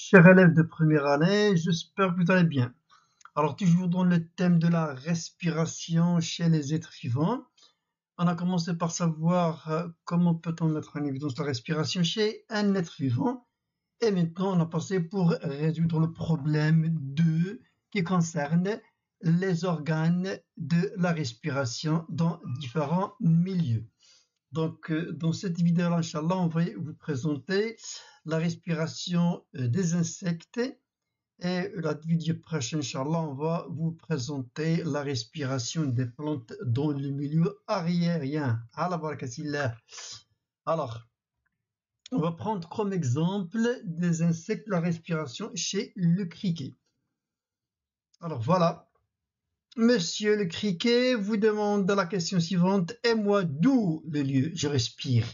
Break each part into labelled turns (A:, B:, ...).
A: Chers élèves de première année, j'espère que vous allez bien. Alors, toujours dans le thème de la respiration chez les êtres vivants, on a commencé par savoir comment peut-on mettre en évidence la respiration chez un être vivant. Et maintenant, on a passé pour résoudre le problème 2 qui concerne les organes de la respiration dans différents milieux. Donc, dans cette vidéo-là, Inch'Allah, on va vous présenter la respiration des insectes. Et la vidéo prochaine, Inch'Allah, on va vous présenter la respiration des plantes dans le milieu aérien. Allah barakatillah. Alors, on va prendre comme exemple des insectes, la respiration chez le criquet. Alors voilà. Monsieur le criquet vous demande la question suivante. Et moi, d'où le lieu je respire?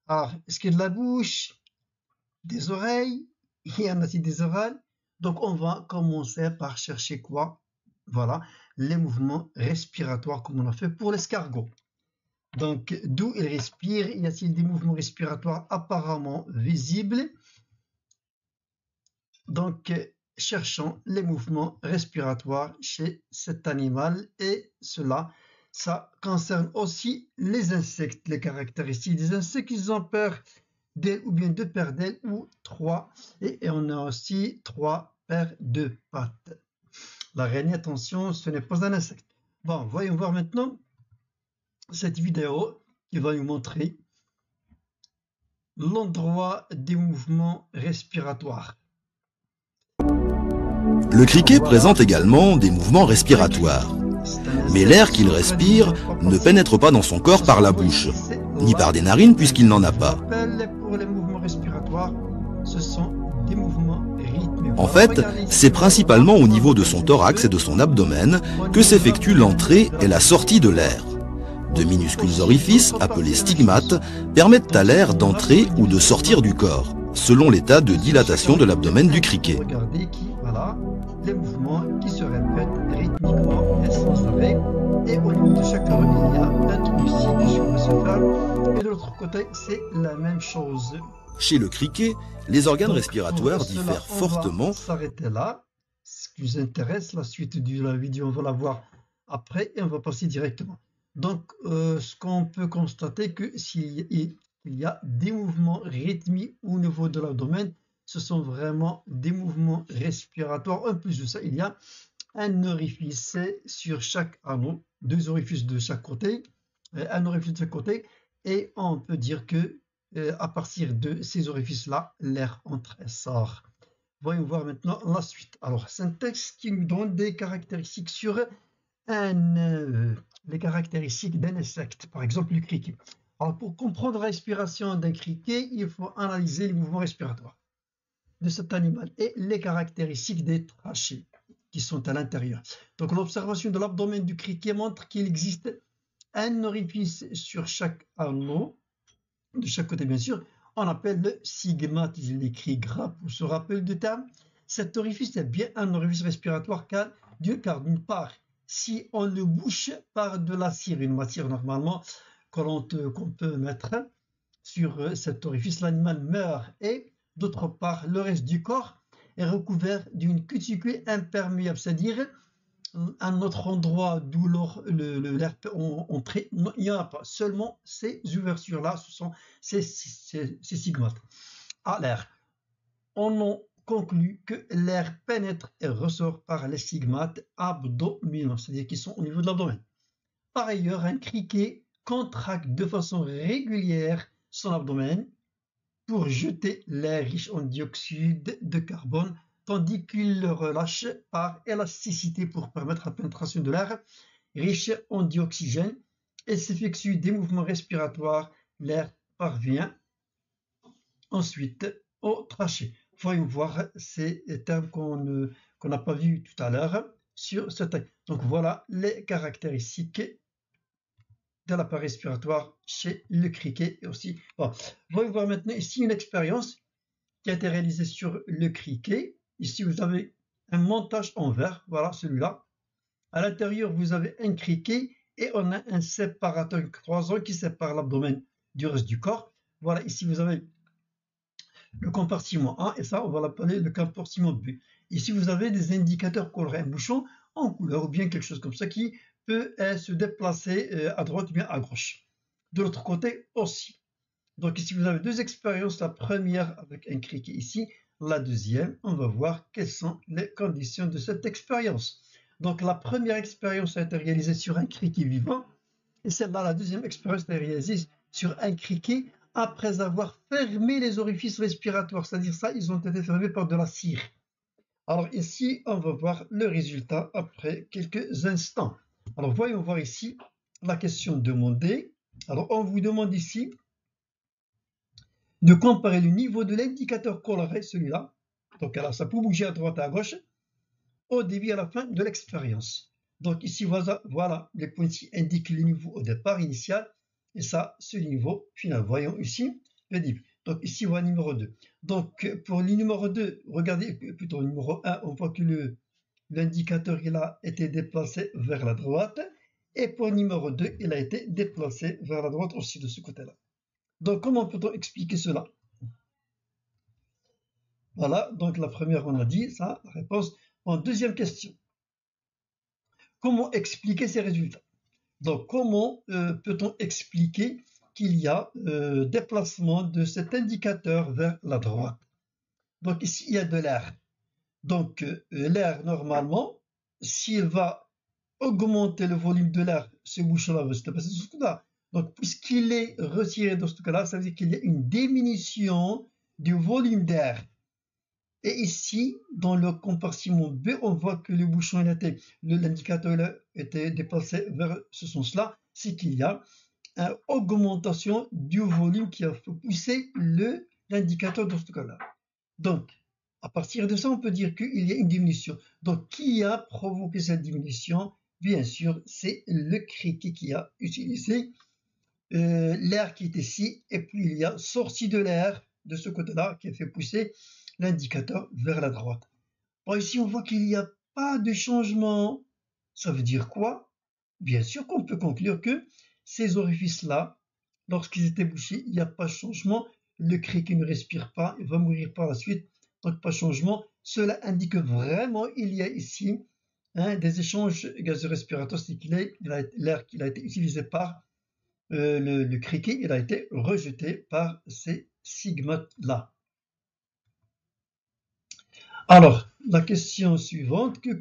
A: Alors, est-ce qu'il y a de la bouche, des oreilles? Il y en a aussi des oreilles. Donc, on va commencer par chercher quoi? Voilà, les mouvements respiratoires comme on a fait pour l'escargot. Donc, d'où il respire? Y a-t-il des mouvements respiratoires apparemment visibles? Donc, cherchons les mouvements respiratoires chez cet animal et cela, ça concerne aussi les insectes. Les caractéristiques des insectes, ils ont peur d'ailes ou bien deux paires d'ailes ou trois. Et on a aussi trois paires de pattes. L'araignée, attention, ce n'est pas un insecte. Bon, voyons voir maintenant cette vidéo qui va nous montrer l'endroit des mouvements respiratoires.
B: Le criquet présente également des mouvements respiratoires. Mais l'air qu'il respire ne pénètre pas dans son corps par la bouche, ni par des narines puisqu'il n'en a pas.
A: Pour les mouvements respiratoires, ce sont des mouvements rythmés.
B: En fait, c'est principalement au niveau de son thorax et de son abdomen que s'effectue l'entrée et la sortie de l'air. De minuscules orifices, appelés stigmates, permettent à l'air d'entrer ou de sortir du corps, selon l'état de dilatation de l'abdomen du criquet.
A: Regardez voilà, les mouvements qui se répètent rythmiquement et sans arrêt. Et au niveau de chaque oreille, il y a un trou ici sur le céphale. Et de l'autre côté, c'est la même chose.
B: Chez le criquet, les organes respiratoires diffèrent fortement.
A: On va s'arrêter là. Ce qui nous intéresse, la suite de la vidéo, on va la voir après et on va passer directement. Donc, ce qu'on peut constater que s'il y a des mouvements rythmiques au niveau de l'abdomen, ce sont vraiment des mouvements respiratoires. En plus de ça, il y a un orifice sur chaque anneau, deux orifices de chaque côté, un orifice de chaque côté, et on peut dire que à partir de ces orifices-là, l'air entre et sort. Voyons voir maintenant la suite. Alors, c'est un texte qui nous donne des caractéristiques sur les caractéristiques d'un insecte, par exemple le criquet. Alors, pour comprendre la respiration d'un criquet, il faut analyser les mouvements respiratoires de cet animal et les caractéristiques des trachées qui sont à l'intérieur. Donc, l'observation de l'abdomen du criquet montre qu'il existe un orifice sur chaque anneau, de chaque côté bien sûr. On appelle le stigmate, il écrit gras pour se rappeler du terme. Cet orifice est bien un orifice respiratoire car d'une part, si on le bouche par de la cire, une matière normalement qu'on peut mettre sur cet orifice, l'animal meurt. Et d'autre part, le reste du corps est recouvert d'une cuticule imperméable, c'est-à-dire un autre endroit d'où l'air peut entrer, il n'y en a pas. Seulement ces ouvertures-là, ce sont ces stigmates à l'air. On en conclut que l'air pénètre et ressort par les stigmates abdominaux, c'est-à-dire qui sont au niveau de l'abdomen. Par ailleurs, un criquet contracte de façon régulière son abdomen pour jeter l'air riche en dioxyde de carbone, tandis qu'il le relâche par élasticité pour permettre la pénétration de l'air riche en dioxygène et s'effectue des mouvements respiratoires. L'air parvient ensuite au trachée. Voyons voir ces termes qu'on n'a pas vus tout à l'heure sur ce texte. Donc voilà les caractéristiques de l'appareil respiratoire chez le criquet et aussi. Bon. Voyons voir maintenant ici une expérience qui a été réalisée sur le criquet. Ici, vous avez un montage en verre, voilà celui-là. À l'intérieur, vous avez un criquet et on a un séparateur croisant qui sépare l'abdomen du reste du corps. Voilà, ici, vous avez le compartiment A, et ça, on va l'appeler le compartiment B. Ici, vous avez des indicateurs colorés, un bouchon en couleur, ou bien quelque chose comme ça, qui peut se déplacer à droite ou bien à gauche. De l'autre côté aussi. Donc ici, vous avez deux expériences. La première avec un criquet ici. La deuxième, on va voir quelles sont les conditions de cette expérience. Donc la première expérience a été réalisée sur un criquet vivant. Et celle-là, la deuxième expérience a été réalisée sur un criquet après avoir fermé les orifices respiratoires. C'est-à-dire ça, ils ont été fermés par de la cire. Alors ici, on va voir le résultat après quelques instants. Alors voyons voir ici la question demandée. Alors on vous demande ici de comparer le niveau de l'indicateur coloré, celui-là, donc alors ça peut bouger à droite et à gauche, au début et à la fin de l'expérience. Donc ici, voilà, les pointillés indiquent le niveau au départ initial, et ça, c'est le niveau final. Voyons ici le début. Donc ici, voilà le numéro 2. Donc pour le numéro 2, regardez plutôt le numéro 1, on voit que l'indicateur il a été déplacé vers la droite, et pour le numéro 2, il a été déplacé vers la droite aussi de ce côté-là. Donc comment peut-on expliquer cela? Voilà, donc la première on a dit ça, la réponse. En deuxième question, comment expliquer ces résultats? Donc comment peut-on expliquer qu'il y a déplacement de cet indicateur vers la droite? Donc ici il y a de l'air. Donc l'air normalement, s'il va augmenter le volume de l'air, ce bouchon-là va se dépasser sur ce cas-là. Donc puisqu'il est retiré dans ce cas-là, ça veut dire qu'il y a une diminution du volume d'air. Et ici, dans le compartiment B, on voit que le bouchon, l'indicateur était déplacé vers ce sens-là. C'est qu'il y a une augmentation du volume qui a fait pousser l'indicateur dans ce cas-là. Donc, à partir de ça, on peut dire qu'il y a une diminution. Donc, qui a provoqué cette diminution? Bien sûr, c'est le criquet qui a utilisé l'air qui est ici, et puis il y a sorti de l'air de ce côté-là qui a fait pousser l'indicateur vers la droite. Bon, ici, on voit qu'il n'y a pas de changement. Ça veut dire quoi? Bien sûr qu'on peut conclure que ces orifices-là, lorsqu'ils étaient bouchés, il n'y a pas de changement. Le criquet ne respire pas, il va mourir par la suite, donc pas de changement. Cela indique vraiment qu'il y a ici des échanges gazeux respiratoires, c'est qu'il l'air qui a été utilisé par le criquet, il a été rejeté par ces stigmates-là. Alors, la question suivante, que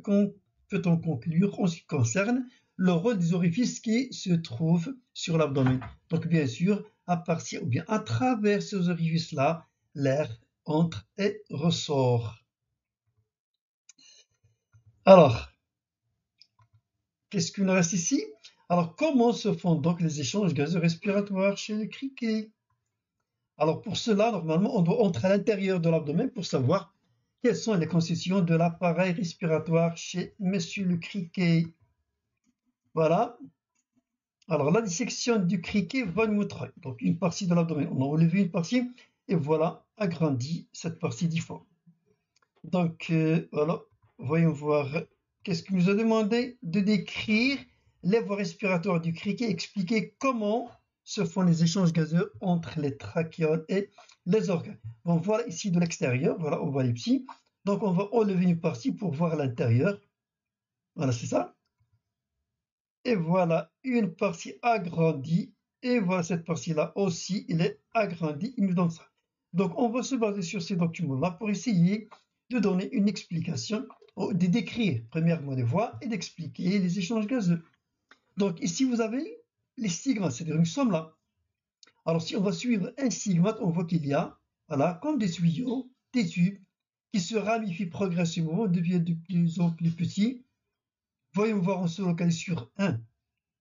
A: peut-on conclure en ce qui concerne le rôle des orifices qui se trouvent sur l'abdomen? Donc, bien sûr, à partir ou bien à travers ces orifices-là, l'air entre et ressort. Alors, qu'est-ce qu'il nous reste ici? Alors, comment se font donc les échanges gazeux respiratoires chez le criquet? Alors, pour cela, normalement, on doit entrer à l'intérieur de l'abdomen pour savoir quelles sont les constitutions de l'appareil respiratoire chez Monsieur le criquet. Voilà. Alors, la dissection du criquet va nous montrer. Donc, une partie de l'abdomen, on a enlevé une partie, et voilà, agrandi cette partie 10 fois. Donc, voilà, voyons voir. Qu'est-ce qu'il nous a demandé? De décrire les voies respiratoires du criquet, expliquer comment se font les échanges gazeux entre les trachéoles et les organes. Bon, voilà ici de l'extérieur, voilà, on voit les petits. Donc, on va enlever une partie pour voir l'intérieur. Voilà, c'est ça. Et voilà une partie agrandie. Et voilà cette partie-là aussi, il est agrandi, il nous donne ça. Donc, on va se baser sur ces documents-là pour essayer de donner une explication, de décrire premièrement les voies et d'expliquer les échanges gazeux. Donc, ici, vous avez les stigmates, c'est-à-dire nous sommes là. Alors, si on va suivre un stigmate, on voit qu'il y a, voilà, comme des tuyaux, des tubes, qui se ramifient progressivement, deviennent de plus en plus petits. Voyons voir, on se localise sur un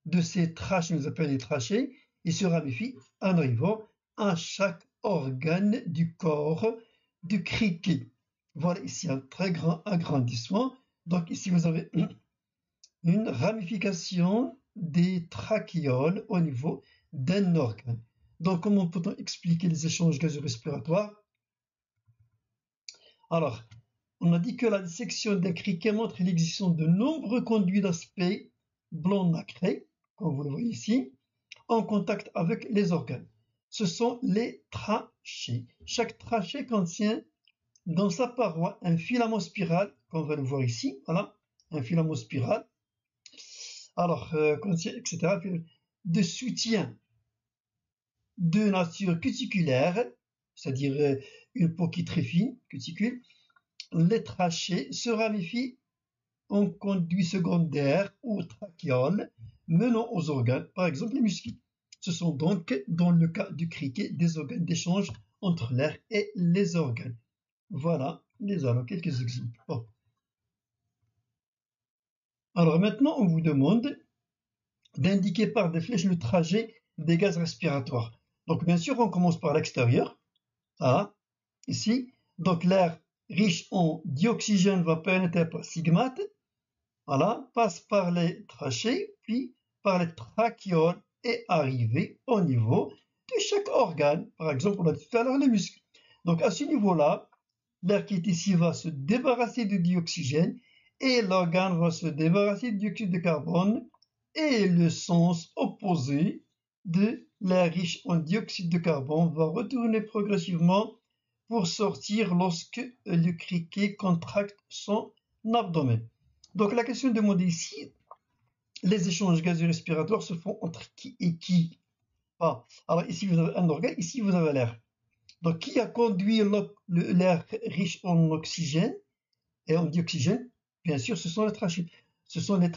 A: de ces trachées, nous appelons les trachées, et se ramifient en arrivant à chaque organe du corps du criquet. Voilà ici un très grand agrandissement. Donc ici vous avez une ramification des trachéoles au niveau d'un organe. Donc comment peut-on expliquer les échanges gazeux respiratoires? Alors, on a dit que la dissection d'un criquet montre l'existence de nombreux conduits d'aspect blanc nacré, comme vous le voyez ici, en contact avec les organes. ce sont les trachées. Chaque trachée contient dans sa paroi un filament spiral, qu'on va le voir ici, voilà, un filament spiral, alors, etc., de soutien de nature cuticulaire, c'est-à-dire une peau qui est très fine, cuticule. Les trachées se ramifient en conduits secondaires ou trachéoles menant aux organes, par exemple les muscles. Ce sont donc, dans le cas du criquet, des organes d'échange entre l'air et les organes. Voilà, quelques exemples. Bon. Alors maintenant, on vous demande d'indiquer par des flèches le trajet des gaz respiratoires. Donc bien sûr, on commence par l'extérieur. Voilà, ici. Donc l'air riche en dioxygène va pénétrer par stigmate. Voilà, passe par les trachées, puis par les trachéoles et arriver au niveau de chaque organe. Par exemple, on a dit tout à l'heure les muscles. Donc à ce niveau-là, l'air qui est ici va se débarrasser du dioxygène et l'organe va se débarrasser du dioxyde de carbone, et le sens opposé de l'air riche en dioxyde de carbone va retourner progressivement pour sortir lorsque le criquet contracte son abdomen. Donc la question demandée ici, les échanges gazeux respiratoires se font entre qui et qui? Alors ici vous avez un organe, ici vous avez l'air. Donc qui a conduit l'air riche en oxygène et en dioxygène? Bien sûr, ce sont les trachées. Ce sont les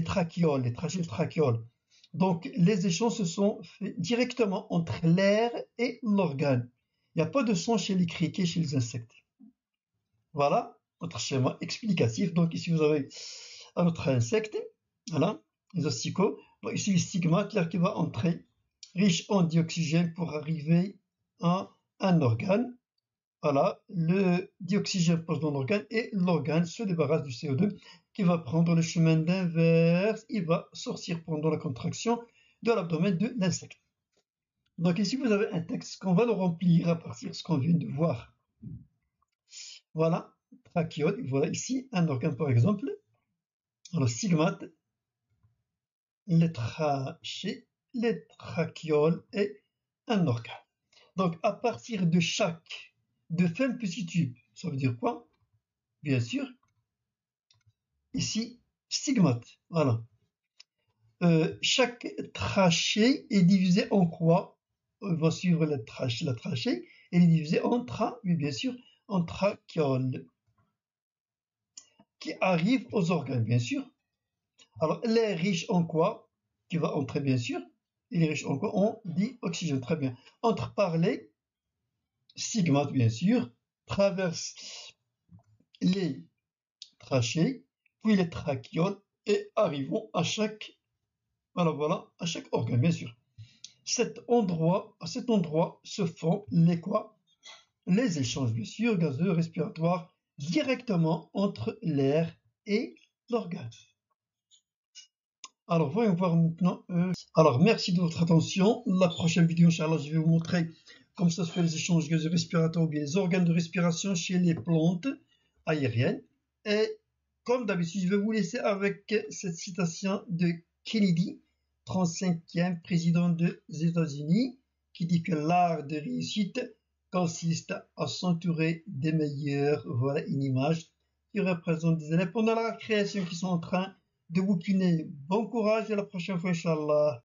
A: trachéoles, les trachéoles. Donc les échanges se sont faits directement entre l'air et l'organe. Il n'y a pas de son chez les criquets, chez les insectes. Voilà notre schéma explicatif. Donc ici vous avez un autre insecte, voilà, les asticots. Bon, ici le stigmate, l'air qui va entrer riche en dioxygène pour arriver à un organe. Voilà, le dioxygène passe dans l'organe et l'organe se débarrasse du CO2 qui va prendre le chemin d'inverse. Il va sortir pendant la contraction de l'abdomen de l'insecte. Donc ici vous avez un texte qu'on va le remplir à partir de ce qu'on vient de voir. Voilà, trachéole, voilà ici un organe par exemple. Alors stigmate, les trachées, les trachéoles et un organe. Donc à partir de fin petit tube, ça veut dire quoi? Bien sûr, ici, stigmate, voilà. Chaque trachée est divisée en quoi? On va suivre la trachée, elle est divisée en oui bien sûr, en trachéoles, qui arrivent aux organes, bien sûr. Alors, l'air riche en quoi? Qui va entrer, bien sûr. Il est riche en quoi? En dioxygène, très bien. Entre par les stigmates, bien sûr, traverse les trachées, puis les trachéoles, et arrivons à chaque à chaque organe, bien sûr. À cet endroit se font les quoi? Les échanges, bien sûr, gazeux, respiratoires, directement entre l'air et l'organe. Alors, voyons voir maintenant. Alors, merci de votre attention. La prochaine vidéo, Inch'Allah, je vais vous montrer comment ça se fait les échanges gazeux respiratoires ou bien les organes de respiration chez les plantes aériennes. Et comme d'habitude, je vais vous laisser avec cette citation de Kennedy, 35e président des États-Unis, qui dit que l'art de réussite consiste à s'entourer des meilleurs. Voilà une image qui représente des élèves pendant la création qui sont en train de bouquiner. Bon courage et à la prochaine fois, Inch'Allah.